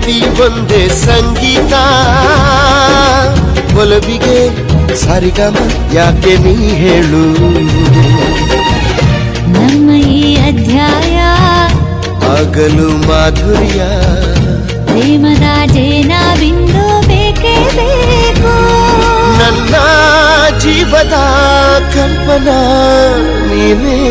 ಪ್ರೀತಿ ಒಂದೇ ಸಂಗೀತ, ಒಲವಿಗೆ ಸರಿಗಮ ಯಾಕೆ ನೀ ಹೇಳು. ನಮ್ಮ ಈ ಅಧ್ಯಾಯ ಆಗಲು ಮಾಧುರ್ಯ, ಪ್ರೇಮದ ಜೇನ ಬಿಂದು ಬೇಕೇ ಬೇಕು. ನನ್ನ ಜೀವದ ಕಲ್ಪನಾ ನೀನೇ.